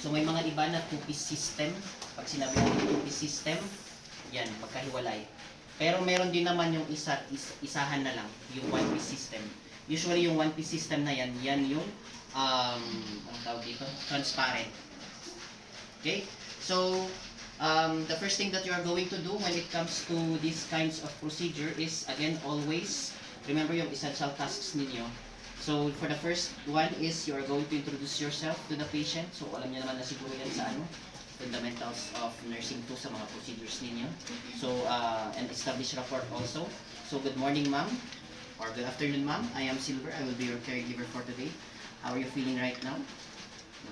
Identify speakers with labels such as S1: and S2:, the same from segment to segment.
S1: So may mga iba na two-piece system. Pag sinabi natin two-piece system, yan, magkahiwalay. Pero meron din naman yung isahan na lang, yung one-piece system. Usually yung one-piece system na yan, yan yung, anong tawag dito? Transparent. Okay? So, the first thing that you are going to do when it comes to these kinds of procedure is, again, always, remember yung essential tasks ninyo. So, for the first one is you are going to introduce yourself to the patient. So, alam niyo naman na siguro yan sa fundamentals of nursing 2 sa mga procedures ninyo. So, and establish rapport also. So, good morning, ma'am. Or good afternoon, ma'am. I am Silver. I will be your caregiver for today. How are you feeling right now?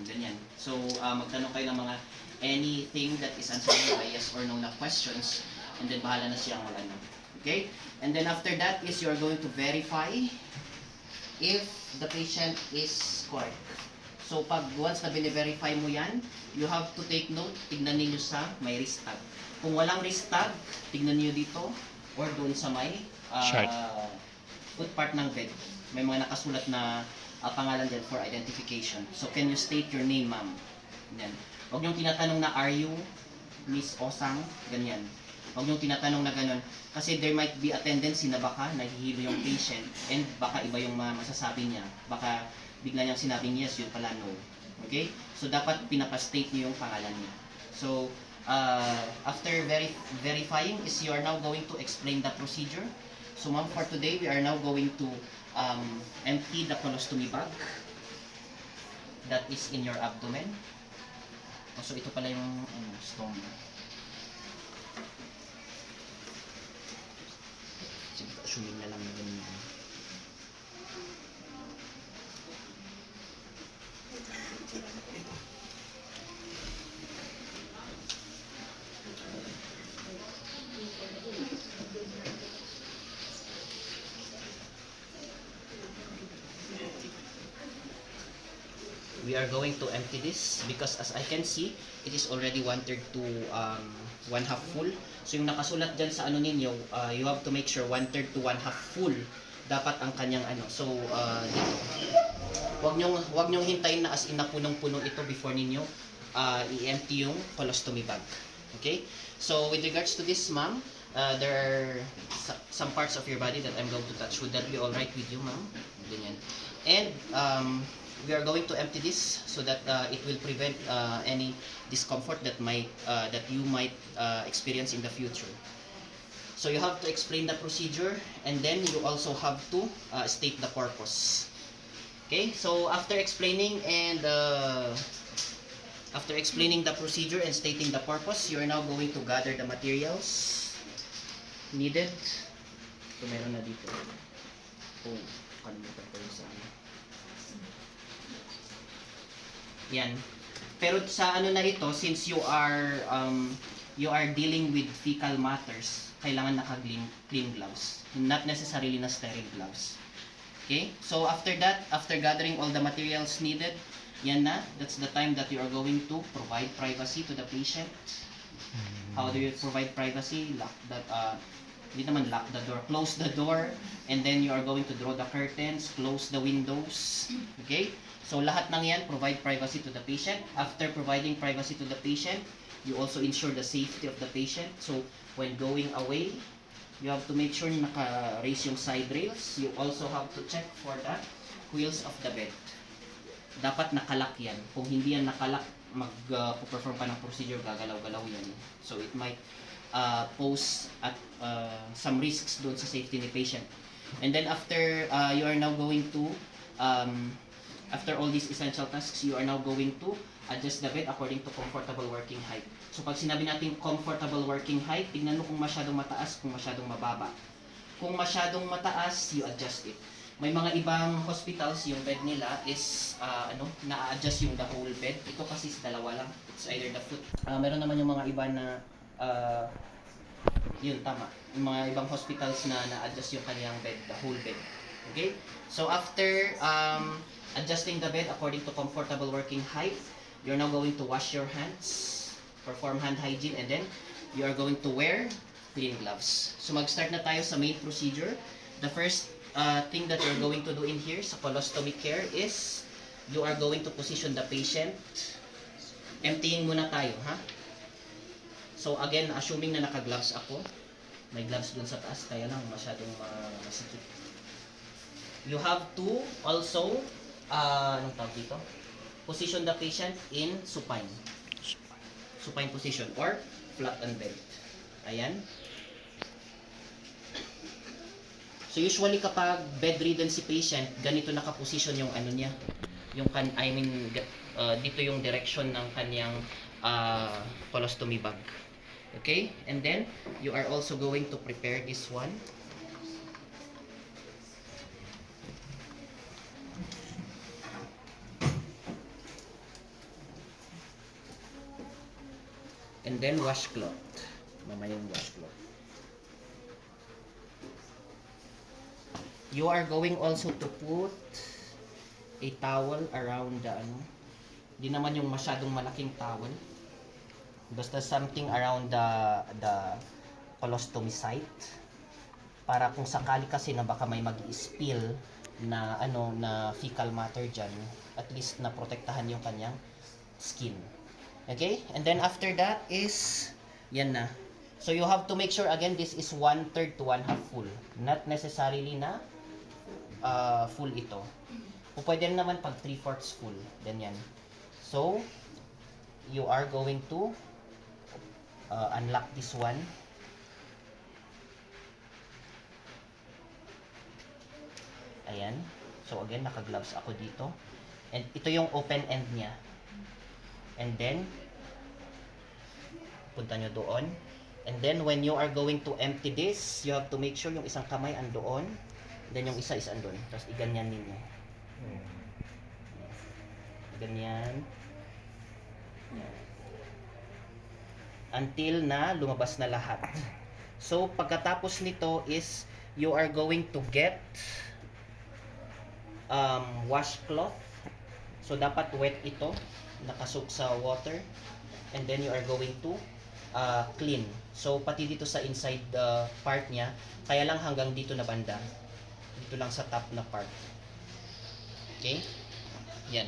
S1: Ganyan. So, magtanong kayo ng mga anything that is answering by yes or no na questions. And then, bahala na siyang mag-ano. Okay? And then, after that is you are going to verify if the patient is correct. So, pag once na bine-verify mo yan, you have to take note, tignan ninyo sa may wrist tag. Kung walang wrist tag, tignan niyo dito or doon sa may foot part ng bed. May mga nakasulat na pangalan dyan for identification. So, can you state your name, ma'am? Yan. Huwag niyong tinatanong na, are you Miss Osang? Ganyan. Huwag niyong tinatanong na ganun. Kasi there might be a tendency na baka nahihilo yung patient and baka iba yung masasabi niya. Baka bigla niyang sinabing yes, yun pala no. Okay? So, dapat pinapastate niyo yung pangalan niya. So, after verifying is you are now going to explain the procedure. So, ma'am, for today, we are now going to empty the colostomy bag that is in your abdomen. So, ito pala yung stone. Assuming na lang na ganyan. We are going to empty this because as I can see, it is already 1/3 to 1/2 full. So yung nakasulat dyan sa ano ninyo, you have to make sure 1/3 to 1/2 full dapat ang kanyang ano. So dito. Wag nyong hintayin na as in na punong-puno ito before ninyo i-empty yung colostomy bag. Okay? So with regards to this, ma'am, there are some parts of your body that I'm going to touch. Would that be all right with you, ma'am? Ganyan. And we are going to empty this so that it will prevent any discomfort that you might experience in the future. So you have to explain the procedure and then you also have to state the purpose. Okay, so after explaining the procedure and stating the purpose, you are now going to gather the materials needed. So meron na dito. Oh, kalimutan ko yung sa yan. Pero sa ano na ito, since you are dealing with fecal matters, kailangan naka-clean gloves. Not necessarily na sterile gloves. Okay? So after that, after gathering all the materials needed, yan na, that's the time that you are going to provide privacy to the patient. How do you provide privacy? Hindi naman lock the door. Close the door, and then you are going to draw the curtains, close the windows. Okay? So lahat ng yan, provide privacy to the patient. After providing privacy to the patient, you also ensure the safety of the patient. So when going away, you have to make sure naka-raise yung side rails. You also have to check for the wheels of the bed. Dapat nakalak yan. Kung hindi yan nakalak, mag-perform pa ng procedure, gagalaw-galaw yan. So it might pose at some risks doon sa safety ni patient. And then after you are now going to after all these essential tasks, you are now going to adjust the bed according to comfortable working height. So pag sinabi natin comfortable working height, tingnan mo kung masyadong mataas, kung masyadong mababa. Kung masyadong mataas, you adjust it. May mga ibang hospitals, yung bed nila is na-adjust yung the whole bed. Ito kasi dalawa lang. It's either the foot. Meron naman yung mga iba na yun, tama. Yung mga ibang hospitals na na-adjust yung kanyang bed, the whole bed. Okay? So after adjusting the bed according to comfortable working height, you're now going to wash your hands, perform hand hygiene, and then you are going to wear clean gloves. So mag-start na tayo sa main procedure. The first thing that you're going to do in here sa colostomy care is you are going to position the patient Emptying muna tayo, ha? So again, assuming na naka-gloves ako, may gloves dun sa taas, kaya lang masyadong masikip. You have to also, anong tawag dito? Position the patient in supine. Supine position or flat on bed. Ayan. So usually kapag bedridden si patient, ganito nakaposition yung ano niya. Yung dito yung direction ng kanyang colostomy bag. Okay? And then you are also going to prepare this one. And then washcloth. Mamaya yung washcloth. You are going also to put a towel around the ano. Hindi naman yung masyadong malaking towel. Basta something around the colostomy site. Para kung sakali kasi na baka may mag-spill na ano na fecal matter diyan, at least na protektahan yung kanyang skin. Okay? And then after that is yan na. So you have to make sure again this is 1/3 to 1/2 full. Not necessarily na full ito. O pwede rin naman pag 3/4 full. Ganyan. So you are going to unlock this one. Ayan. So again, naka-gloves ako dito. And ito yung open end niya. And then punta nyo doon. And then when you are going to empty this, you have to make sure yung isang kamay andoon. Then yung isa is andun. Tapos iganyan ninyo. Ganyan. Until na lumabas na lahat. So pagkatapos nito is you are going to get washcloth. So dapat wet ito, nakasok sa water. And then you are going to clean. So pati dito sa inside part niya, kaya lang hanggang dito na banda. Dito lang sa top na part. Okay? Yan.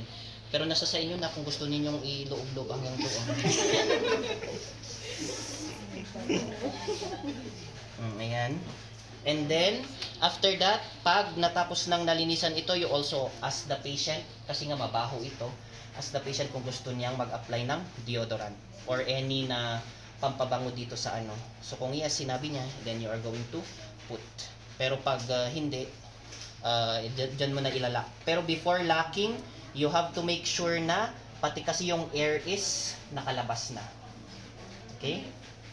S1: Pero nasa sa inyo na kung gusto ninyong iloob-loob hanggang doon. Ayan. And then, after that, pag natapos nang nalinisan ito, you also ask the patient, kasi nga mabaho ito, ask the patient kung gusto niyang mag-apply ng deodorant or any na pampabango dito sa ano. So kung yes, sinabi niya, then you are going to put. Pero pag hindi, dyan mo na ilalak. Pero before locking, you have to make sure na pati kasi yung air is nakalabas na. Okay?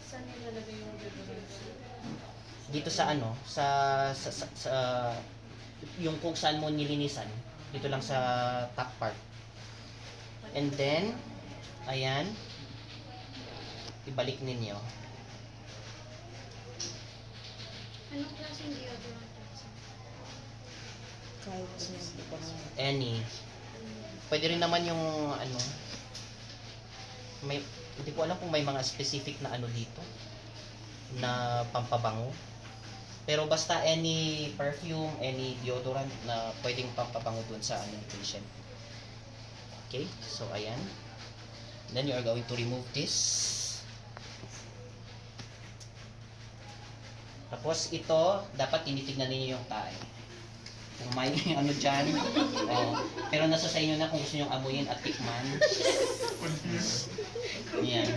S2: Saan nilalagay yung deodorant?
S1: Dito sa ano, sa yung kung saan mo nilinisan. Dito lang sa top part. And then, ayan, ibalik ninyo.
S2: Anong klaseng deodorant?
S3: Kahit hindi pa nga.
S1: Any. Pwede rin naman yung ano, may, hindi ko alam kung may mga specific na ano dito na pampabango. Pero basta any perfume, any deodorant na pwedeng pampabango dun sa ano patient. Okay? So ayan. Then you are going to remove this. Tapos ito, dapat tinitignan niyo yung tae. Kung may ano dyan. Pero nasa sa inyo na kung gusto nyo amuyin at tikman. Yan.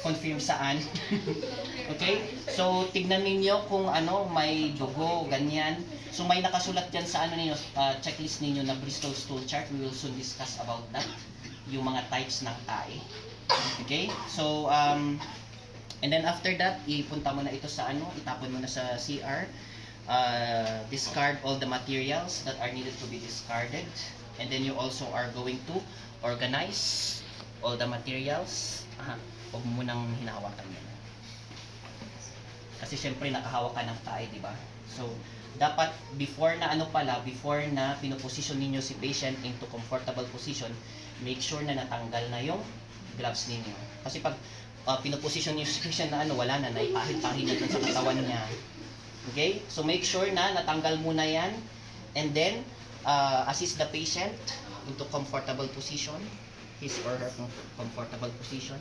S1: Confirm saan. Okay? So, tignan ninyo kung ano, may dugo, ganyan. So, may nakasulat dyan sa ano ninyo, checklist ninyo na Bristol stool chart. We will soon discuss about that. Yung mga types ng tae. Okay? So, and then after that, ipunta mo na ito sa ano, itapon mo na sa CR. Discard all the materials that are needed to be discarded, and then you also are going to organize all the materials. Huwag mo munang hinahawakan yan kasi syempre nakahawak ka ng tae, di ba? So dapat before na pinoposition ninyo si patient into comfortable position, make sure na natanggal na yung gloves ninyo, kasi pag pinoposition niyo si patient na ano, wala na, naipahid-pahid na dun sa katawan niya. Okay? So make sure na natanggal muna yan, and then assist the patient into comfortable position. his or her comfortable position.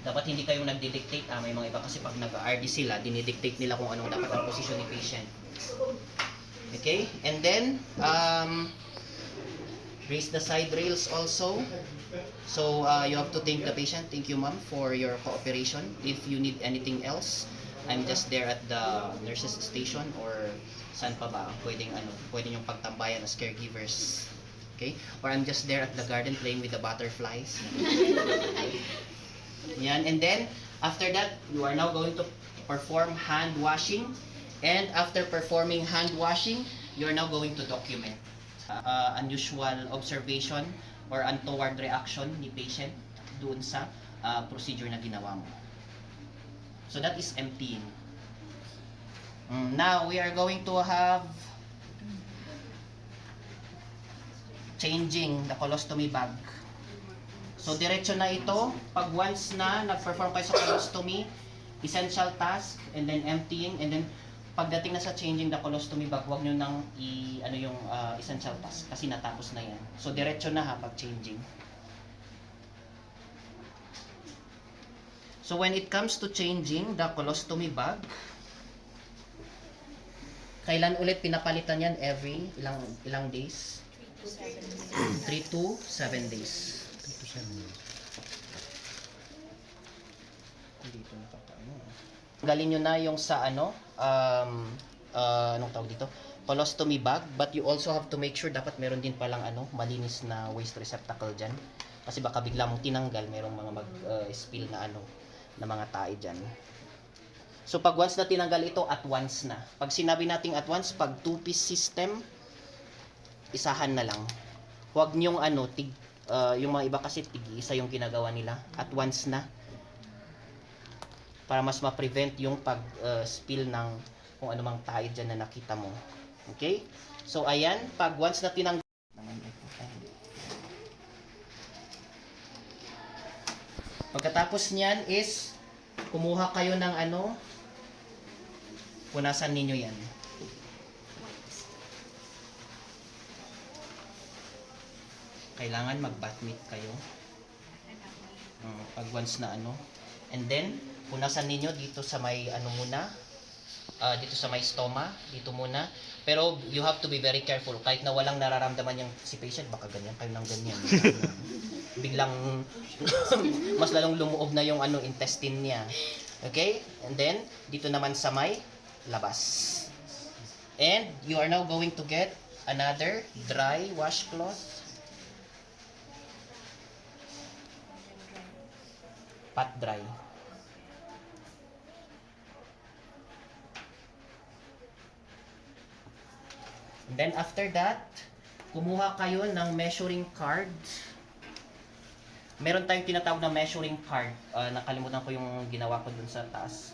S1: Dapat hindi kayong nagdi-dictate. May mga iba kasi pag nag-RD sila, dinidictate nila kung anong dapat ang position ni patient. Okay? And then, raise the side rails also. So, you have to thank the patient. Thank you, ma'am, for your cooperation. If you need anything else, I'm just there at the nurses station or saan pa ba? Pwede yung pagtambayan as caregivers. Okay? Or I'm just there at the garden playing with the butterflies. Yan. And then, after that, you are now going to perform hand washing. And after performing hand washing, you are now going to document unusual observation or untoward reaction ni patient doon sa procedure na ginawa mo. So that is emptying. Now, we are going to have changing the colostomy bag. So, diretso na ito. Pag once na nag-perform kayo sa colostomy, essential task, and then emptying, and then pagdating na sa changing the colostomy bag, huwag nyo nang yung essential task kasi natapos na yan. So, diretso na ha pag changing. So, when it comes to changing the colostomy bag, kailan ulit pinapalitan yan? Every ilang days? 3 to 7 days. Dito nakakaano. Galin nyo na yung sa anong tawag dito? Colostomy bag, but you also have to make sure dapat meron din palang malinis na waste receptacle dyan. Kasi baka bigla mong tinanggal, merong mga mag-spill na na mga tae dyan. So pag once na tinanggal ito, at once na. Pag sinabi nating at once, pag 2-piece system, isahan na lang. Huwag nyong yung mga iba kasi tig-isa yung ginagawa nila. At once na. Para mas ma-prevent yung pag-spill ng kung anumang tayo dyan na nakita mo. Okay? So, ayan. Pag once na tinanggal... Pagkatapos niyan is, kumuha kayo ng punasan ninyo yan. Kailangan mag-bath mitt kayo. Pag once na and then, punasan ninyo dito sa may muna. Dito sa may stoma. Dito muna. Pero, you have to be very careful. Kahit na walang nararamdaman yung si patient, baka ganyan kayo ng ganyan. Biglang, mas lalong lumuob na yung intestine niya. Okay? And then, dito naman sa may labas. And, you are now going to get another dry washcloth. Pat dry. And then after that, kumuha kayo ng measuring card. Meron tayong tinatawag na measuring card. Nakalimutan ko yung ginawa ko dun sa taas.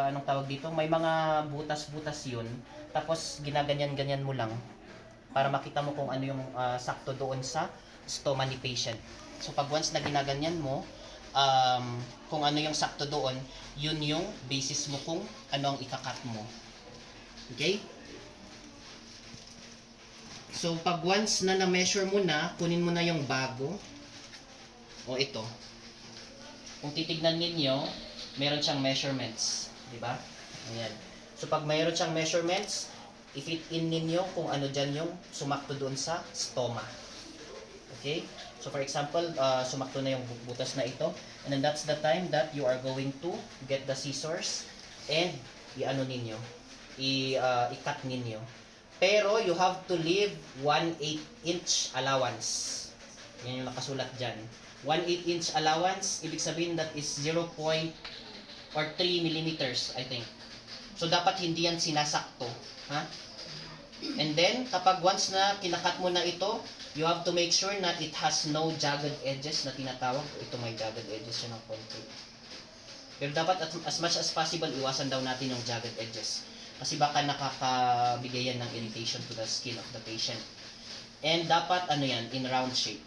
S1: Anong tawag dito? May mga butas-butas yun. Tapos ginaganyan-ganyan mo lang para makita mo kung ano yung sakto doon sa stoma ni patient. So pag once na ginaganyan mo, kung ano yung sakto doon, yun yung basis mo kung ano ang ikakat mo. Okay? So pag once na na-measure mo na, kunin mo na yung bago. O ito. Kung titignan ninyo, meron siyang measurements. Diba? Ayan. So pag mayroon siyang measurements, i-fit in ninyo kung ano dyan yung sumakto doon sa stoma. Okay? So for example, sumakto na yung butas na ito. And then that's the time that you are going to get the scissors and i-cut ninyo. Pero you have to leave 1/8 inch allowance. Yan yung nakasulat dyan. 1/8 inch allowance, ibig sabihin that is 0. or 3 millimeters, I think. So dapat hindi yan sinasakto. Ha? And then, kapag once na kinakat mo na ito, you have to make sure na it has no jagged edges na tinatawag. Ito may jagged edges siya ng konti. Pero dapat as much as possible, iwasan daw natin yung jagged edges. Kasi baka nakakabigay yan ng irritation to the skin of the patient. And dapat, in round shape.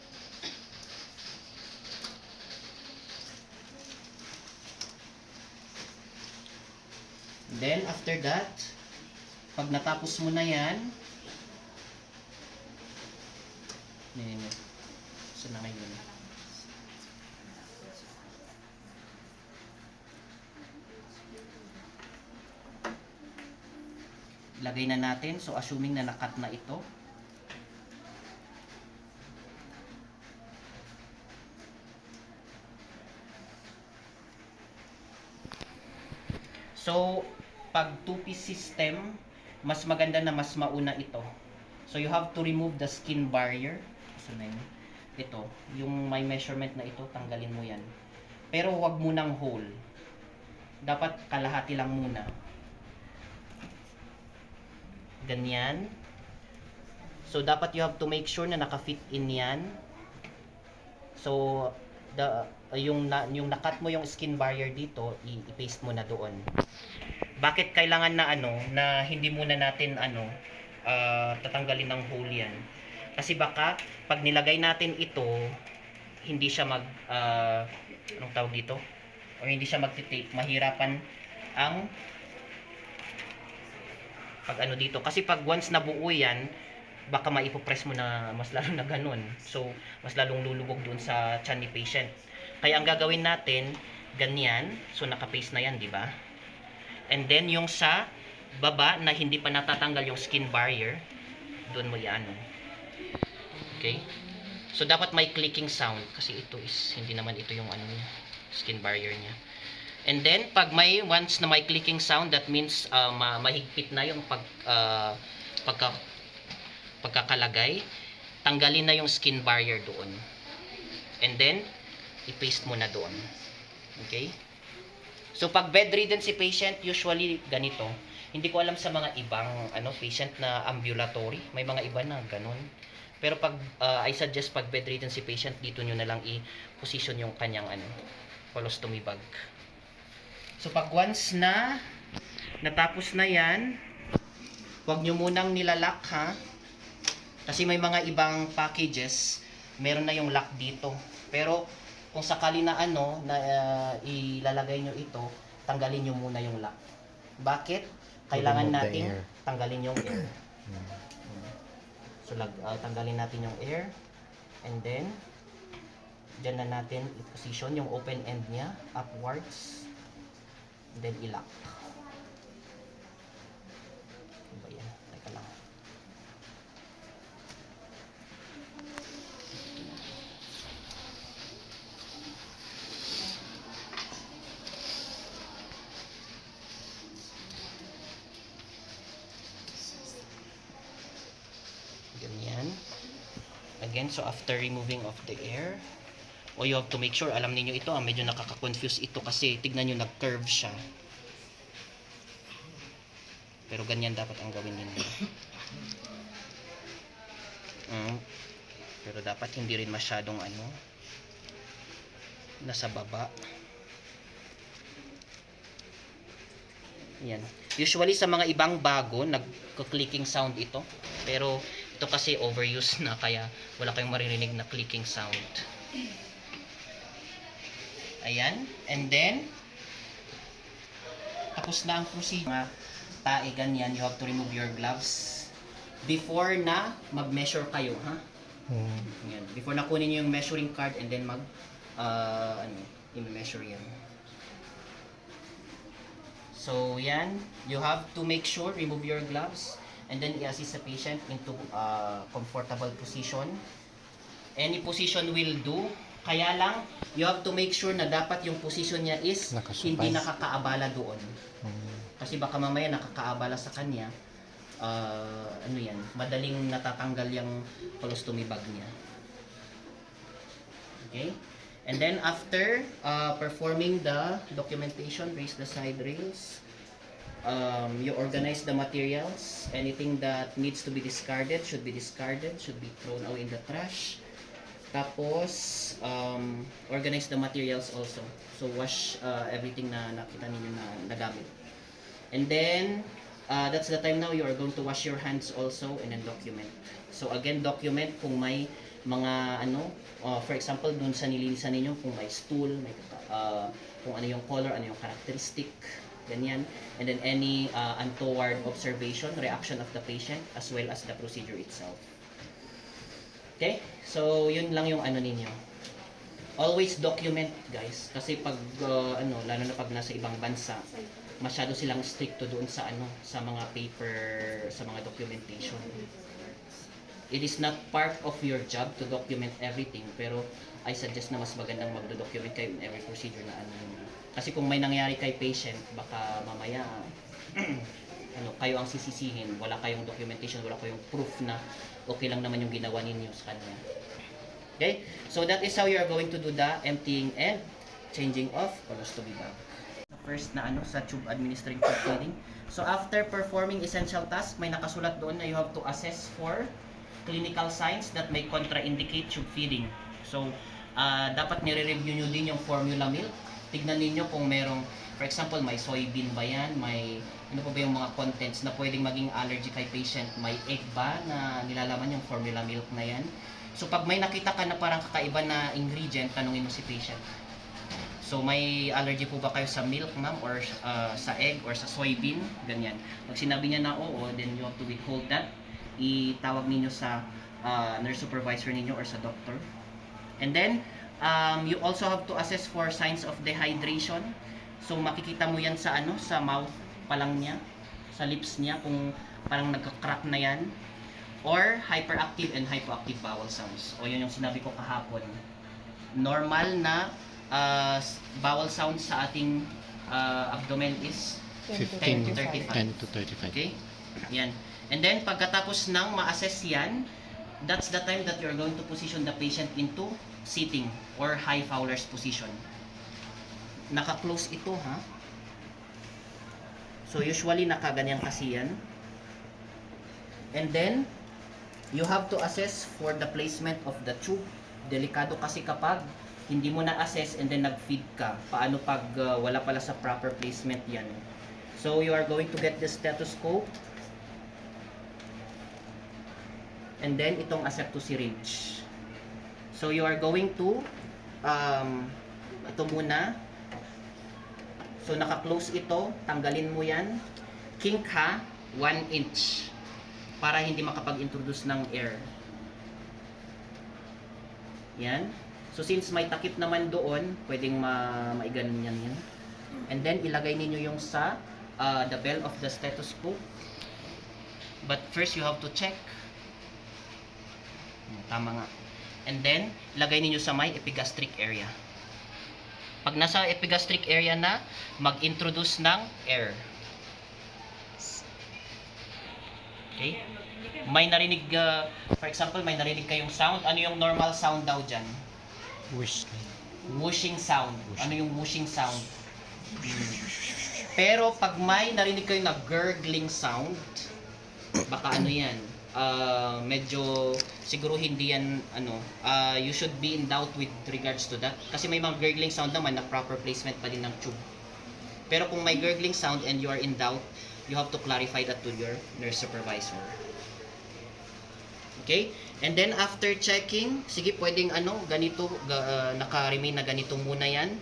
S1: Then, after that, pag natapos mo na yan, Nini. Saan na ngayon? Lagay na natin. So, assuming na nakat na ito. So, pag two-piece system, mas maganda na mas mauna ito. So, you have to remove the skin barrier. So, na yun. Ito, yung may measurement na ito, tanggalin mo yan. Pero wag mo nang whole. Dapat kalahati lang muna. Ganyan. So, dapat you have to make sure na naka-fit in yan. So, yung nakat mo yung skin barrier dito, i-paste mo na doon. Bakit kailangan na na hindi muna natin tatanggalin ng hole yan? Kasi baka pag nilagay natin ito, hindi siya anong tawag dito? O hindi siya magti-tape, mahirapan ang pag dito. Kasi pag once nabuo yan, baka maipopress mo na mas lalo na ganun. So, mas lalong lulubog doon sa tiyan ni patient. Kaya ang gagawin natin, ganyan. So, naka-paste na yan, di ba? And then, yung sa baba na hindi pa natatanggal yung skin barrier, doon mo yan. Okay? So, dapat may clicking sound. Kasi ito is, hindi naman ito yung skin barrier niya. And then, pag once na may clicking sound, that means mahigpit na yung pagkakalagay. Tanggalin na yung skin barrier doon. And then, i-paste mo na doon. Okay? So, pag bedridden si patient, usually ganito. Hindi ko alam sa mga ibang patient na ambulatory. May mga iba na ganun. Pero pag, I suggest pag bedridden si patient, dito nyo na lang i-position yung kanyang colostomy bag. So, pag once na natapos na yan, huwag nyo munang nilalak, ha? Kasi may mga ibang packages, meron na yung lock dito. Pero, kung sakali na ilalagay nyo ito, tanggalin nyo muna yung lock. Bakit? Kailangan natin tanggalin yung air. So, tanggalin natin yung air. And then, dyan na natin i-position yung open end niya upwards. And then, i-lock. Ano ba yan? Teka lang. Ganyan. Again, so after removing of the air, you have to make sure, alam niyo ito, medyo nakaka-confuse ito kasi tignan niyo nag-curve siya. Pero ganyan dapat ang gawin niyo. Pero dapat hindi rin masyadong nasa baba. Yan. Usually sa mga ibang bago, nagko-clicking sound ito. Pero ito kasi overuse na kaya wala kayong maririnig na clicking sound. Ayan. And then, tapos na ang procedure. Tae ganyan, you have to remove your gloves before na mag-measure kayo, ha? Ayan. Before na kunin yung measuring card and then i-measure yan. So, yan. You have to make sure, remove your gloves and then i-assist the patient into comfortable position. Any position will do. Kaya lang, you have to make sure na dapat yung position niya is hindi nakakaabala doon. Kasi baka mamaya nakakaabala sa kanya, madaling natatanggal yung colostomy bag niya. Okay? And then after performing the documentation, raise the side rails, you organize the materials. Anything that needs to be discarded, should be thrown away in the trash. Tapos, organize the materials also. So, wash everything na nakita ninyo na nagamit. And then, that's the time now you are going to wash your hands also and then document. So, again, document kung may mga for example, dun sa nilinisan ninyo, kung may stool, kung ano yung color, ano yung characteristic, ganyan. And then, any untoward observation, reaction of the patient, as well as the procedure itself. Okay? So, yun lang yung ano ninyo. Always document, guys. Kasi pag, lalo na pag nasa ibang bansa, masyado silang stricto doon sa sa mga paper, sa mga documentation. It is not part of your job to document everything, pero I suggest na mas magandang magdo-document kayo in every procedure na Kasi kung may nangyari kay patient, baka mamaya kayo ang sisisihin, wala kayong documentation, wala kayong proof na okay lang naman yung ginawa ninyo sa kanya. Okay? So that is how you are going to do the emptying and changing of colostomy bag. First na sa tube administering tube feeding. So after performing essential task, may nakasulat doon na you have to assess for clinical signs that may contraindicate tube feeding. So dapat nire-review nyo din yung formula milk. Tignan niyo kung merong, for example, may soybean ba yan, may ano pa ba yung mga contents na pwedeng maging allergy kay patient, may egg ba na nilalaman yung formula milk na yan. So pag may nakita ka na parang kakaiba na ingredient, tanungin mo si patient. So may allergy po ba kayo sa milk, ma'am, or sa egg, or sa soybean? Ganyan. Pag sinabi niya na oo, then you have to withhold that. Itawag ninyo sa nurse supervisor ninyo or sa doctor. And then, you also have to assess for signs of dehydration. So makikita mo yan sa sa mouth pa lang niya, sa lips niya, kung parang nagka-crack na yan. Or hyperactive and hypoactive bowel sounds. O yun yung sinabi ko kahapon. Normal na bowel sounds sa ating abdomen is 10 to 35.
S3: 10 to 35.
S1: Okay? Yan. And then pagkatapos ng ma-assess yan, that's the time that you're going to position the patient into sitting or high Fowler's position. Naka-close ito, ha? So usually nakaganyan kasi yan. And then you have to assess for the placement of the tube. Delikado kasi kapag hindi mo na-assess and then nag-feed ka. Paano pag wala pala sa proper placement yan? So you are going to get the stethoscope. And then itong asepto syringe. So you are going to ito muna. So naka-close ito, tanggalin mo yan. Kink ha, 1 inch. Para hindi makapag-introduce ng air. Yan. So since may takip naman doon, pwedeng maiganon yan. And then ilagay ninyo yung sa the bell of the stethoscope. But first you have to check. Tama nga. And then ilagay ninyo sa may epigastric area. Pag nasa epigastric area na, mag-introduce ng air. Okay? May narinig, for example, may narinig kayong sound. Ano yung normal sound daw dyan? Whooshing sound. Ano yung whooshing sound? Pero pag may narinig kayo na gurgling sound, baka ano yan? Medyo, siguro hindi yan, you should be in doubt with regards to that. Kasi may mga gurgling sound naman na proper placement pa din ng tube. Pero kung may gurgling sound and you are in doubt, you have to clarify that to your nurse supervisor. Okay? And then after checking, sige pwedeng ganito, naka-remain na ganito muna yan.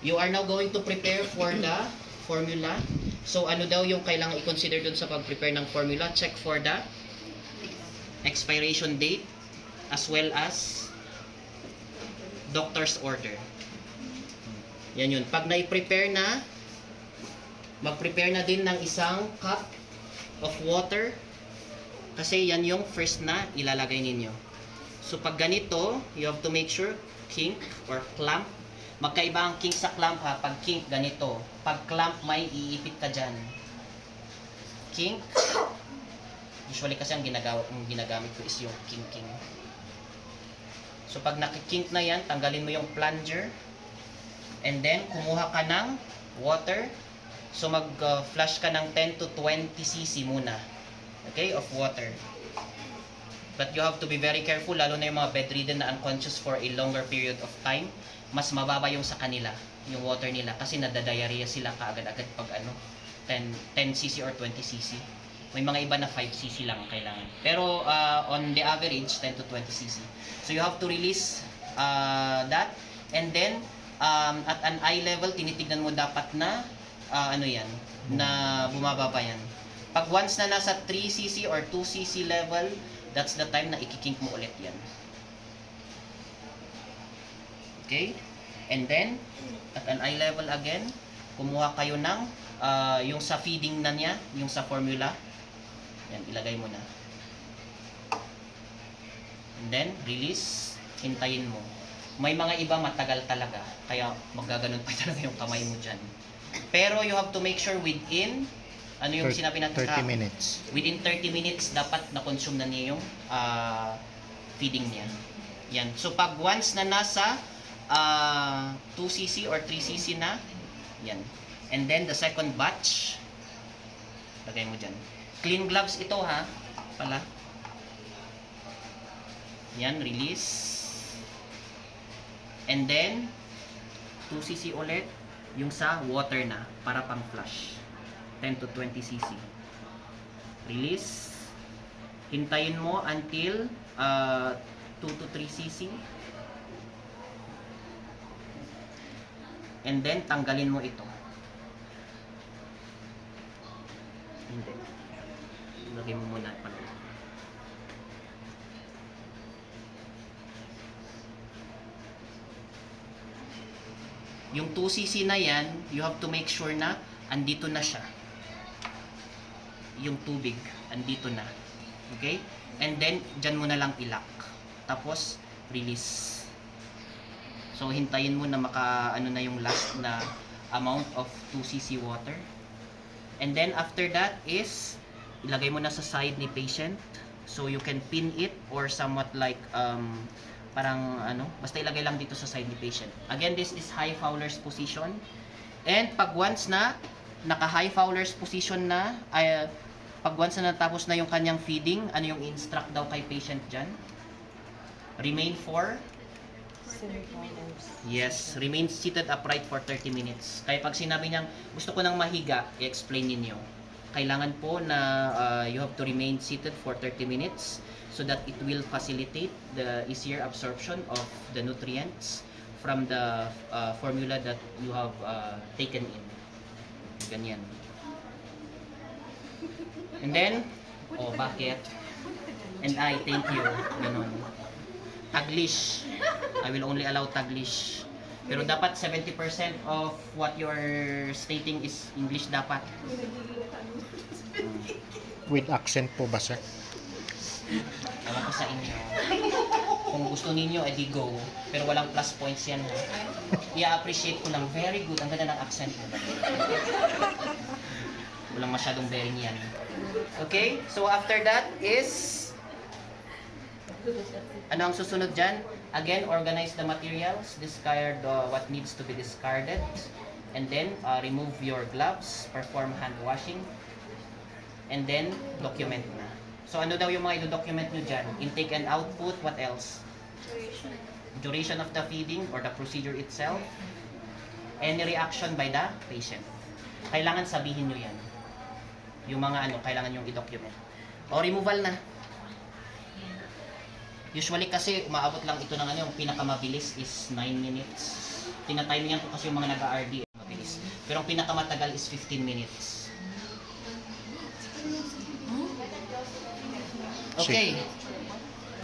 S1: You are now going to prepare for the formula. So ano daw yung kailangan i-consider dun sa pag-prepare ng formula? Check for the expiration date as well as doctor's order. Yan yun. Pag na-prepare na, mag-prepare na din ng isang cup of water kasi yan yung first na ilalagay ninyo. So pag ganito, you have to make sure kink or clamp. Magkaiba ang kink sa clamp ha. Pag kink ganito, pag clamp may iipit ka dyan. Kink, usually kasi ang ginagamit ko is yung kinking. So pag nakikink na yan, tanggalin mo yung plunger and then kumuha ka ng water. So mag-flush ka ng 10 to 20 cc muna. Okay, of water. But you have to be very careful, lalo na yung mga bedridden na unconscious for a longer period of time. Mas mababa yung sa kanila, yung water nila. Kasi nadadiarrhea sila kaagad-agad pag 10 cc or 20 cc. May mga iba na 5 cc lang ang kailangan. Pero on the average, 10 to 20 cc. So you have to release that. And then, at an eye level, tinitignan mo dapat na na bumaba pa yan. Pag once na nasa 3cc or 2cc level, That's the time na ikikink mo ulit yan. Okay? And then, at an eye level again, kumuha kayo ng yung sa feeding na niya, yung sa formula. Yan, ilagay mo na. And then, release. Hintayin mo. May mga iba matagal talaga, kaya magaganon pa talaga yung kamay mo dyan. Pero you have to make sure within, ano yung sinabi natin
S3: 30 minutes.
S1: within 30 minutes, dapat na-consume na niya yung feeding niya. Yan. So, pag once na nasa 2cc or 3cc na, yan. And then, the second batch, lagay mo dyan. Clean gloves ito ha, pala. Yan, release. And then, 2cc ulit, yung sa water na, para pang flush. 10 to 20cc. Release. Hintayin mo until 2 to 3cc. And then, tanggalin mo ito. Hindi. Lagay mo muna pala. Yung 2cc na yan, you have to make sure na andito na siya. Yung tubig, andito na. Okay? And then, dyan mo na lang ilock. Tapos, release. So, hintayin mo na ano na yung last na amount of 2cc water. And then, after that is, ilagay mo na sa side ni patient. So, you can pin it or somewhat like, parang basta ilagay lang dito sa side ni patient. Again, this is high Fowler's position. And pag once na naka-high Fowler's position na, pag once na natapos na yung kanyang feeding, ano yung instruct daw kay patient dyan? Remain for? Yes, remain seated upright for 30 minutes. Kaya pag sinabi niyang gusto ko nang mahiga, i-explain ninyo. Kailangan po na you have to remain seated for 30 minutes so that it will facilitate the easier absorption of the nutrients from the formula that you have taken in. Ganyan. And then, bakit? And thank you. Ganon. Taglish. I will only allow Taglish. Pero dapat 70% of what you're stating is English dapat.
S3: With accent po ba, sir?
S1: Ewan ko sa inyo. Kung gusto ninyo, edi go. Pero walang plus points yan. I-appreciate ko lang. Very good. Ang ganda ng accent mo. Walang masyadong bearing yan. Okay? So after that is... Ano ang susunod dyan? Again, organize the materials. Discard what needs to be discarded. And then, remove your gloves. Perform hand washing. And then, document na. So, ano daw yung mga i-document nyo dyan? Intake and output, what else? Duration of the feeding or the procedure itself. Any reaction by the patient. Kailangan sabihin nyo yan. Yung mga kailangan yung i-document. O, removal na. Usually kasi, umaabot lang ito ng yung pinakamabilis is 9 minutes. Tinatime yan ko kasi yung mga nag-RD mabilis. Pero ang pinakamatagal is 15 minutes. Okay.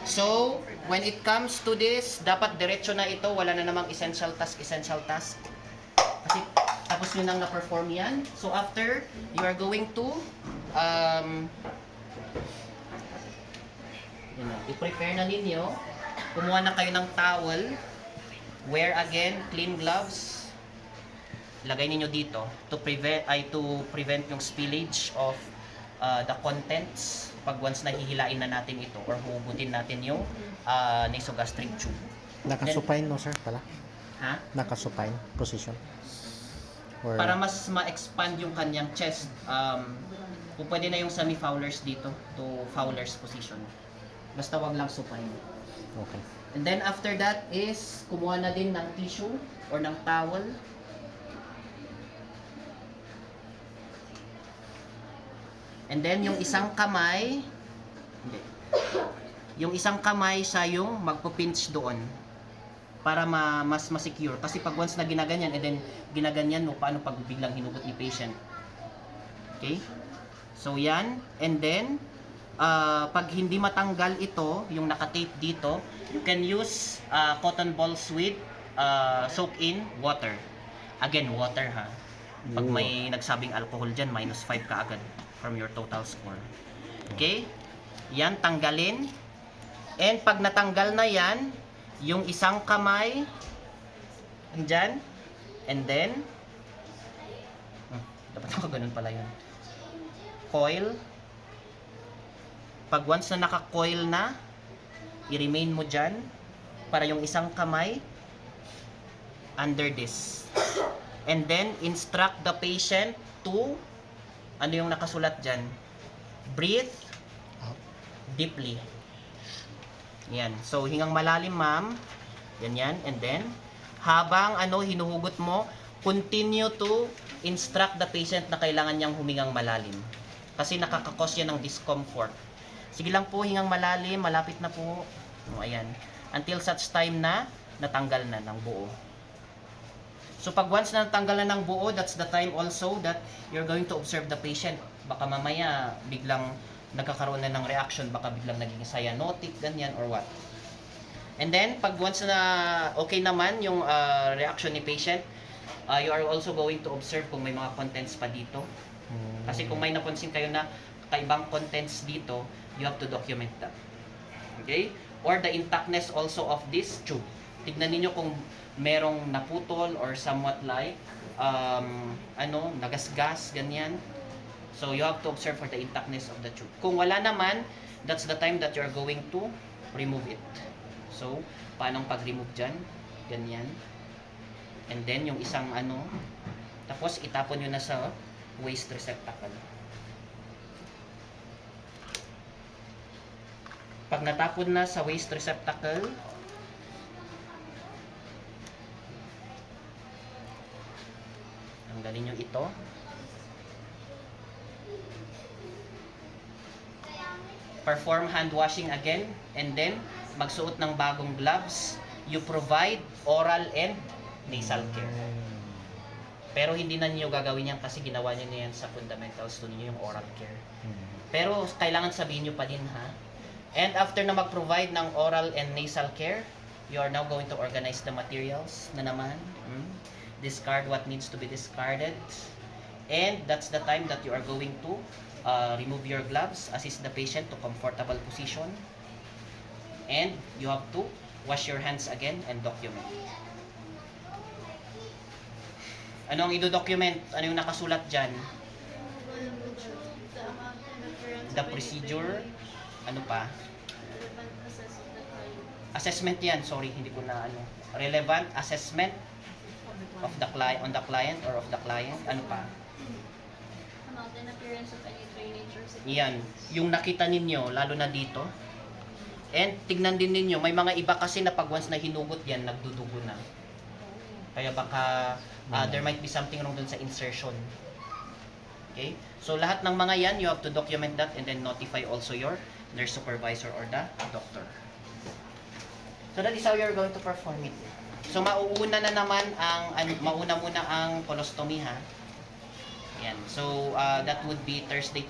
S1: So, when it comes to this, dapat diretso na ito. Wala na namang essential task. Kasi tapos nyo nang na-perform yan. So, after, you are going to i-prepare na ninyo. Kumuha na kayo ng towel. Wear again, clean gloves. Lagay ninyo dito to prevent yung spillage of the contents pag once nahihilain na natin ito or hugutin natin yung nasogastric tube.
S3: Nakasupine no, sir, pala?
S1: Ha?
S3: Nakasupine position? Or...
S1: Para mas ma-expand yung kanyang chest, pwede na yung semi-Fowler's dito to Fowler's position. Basta wag lang supine.
S3: Okay.
S1: And then after that is kumuha na din ng tissue or ng towel. And then yung isang kamay, yung isang kamay sa yung magpo-pinch doon para mas ma-secure. Kasi pag once na ginaganyan, and then ginaganyan mo, paano pag biglang hinugot ni patient? Okay? So yan, and then pag hindi matanggal ito, yung naka-tape dito, you can use cotton balls with soak in water. Again, water ha. Pag may nagsabing alcohol dyan, -5 ka agad from your total score. Okay? Yan, tanggalin. And pag natanggal na yan, yung isang kamay, andyan, and then, dapat ako ganun pala yun. Coil. Pag once na naka-coil na, i-remain mo dyan, para yung isang kamay, under this. And then, instruct the patient to, ano yung nakasulat dyan? Breathe deeply. Yan. So, hingang malalim, ma'am. Yan. And then, habang hinuhugot mo, continue to instruct the patient na kailangan niyang humingang malalim. Kasi nakakakos yan ng discomfort. Sige lang po, hingang malalim. Malapit na po. Ayan. Until such time na natanggal na ng buo. So, pag once na natanggal na ng buo, that's the time also that you're going to observe the patient. Baka mamaya, biglang nagkakaroon na ng reaction, baka biglang naging cyanotic, ganyan, or what. And then, pag once na okay naman yung reaction ni patient, you are also going to observe kung may mga contents pa dito. Kasi kung may napansin kayo na kaibang contents dito, you have to document that. Okay? Or the intactness also of this tube. Tignan niyo kung merong naputol or somewhat like, nagasgas, ganyan. So, you have to observe for the intactness of the tube. Kung wala naman, that's the time that you're going to remove it. So, paanong pag-remove dyan? Ganyan. And then, yung isang tapos itapon nyo na sa waste receptacle. Pag natapon na sa waste receptacle, tanggalin nyo ito. Perform hand washing again, and then magsuot ng bagong gloves. You provide oral and nasal care. Pero hindi na niyo gagawin yan kasi ginawa niyo na yan sa fundamentals to niyo yung oral care. Pero kailangan sabihin niyo pa din ha. And after na mag-provide ng oral and nasal care, you are now going to organize the materials na naman. Discard what needs to be discarded. And that's the time that you are going to remove your gloves, assist the patient to comfortable position, and you have to wash your hands again and document. Ano ang i-document? Ano yung nakasulat dyan? The procedure. Ano pa? Assessment yan. Sorry, hindi ko na relevant assessment of the client, on the client or of the client. Ano pa?
S2: Amount and appearance of any drainage or secret.
S1: Yan, yung nakita ninyo, lalo na dito. And tignan din ninyo, may mga iba kasi na pag once na hinugot yan, nagdudugo na. Kaya baka there might be something wrong dun sa insertion. Okay? So lahat ng mga yan, you have to document that and then notify also your nurse supervisor or the doctor. So that is how you're going to perform it. So mauna na naman mauna muna ang colostomy ha. Yan. So that would be Thursday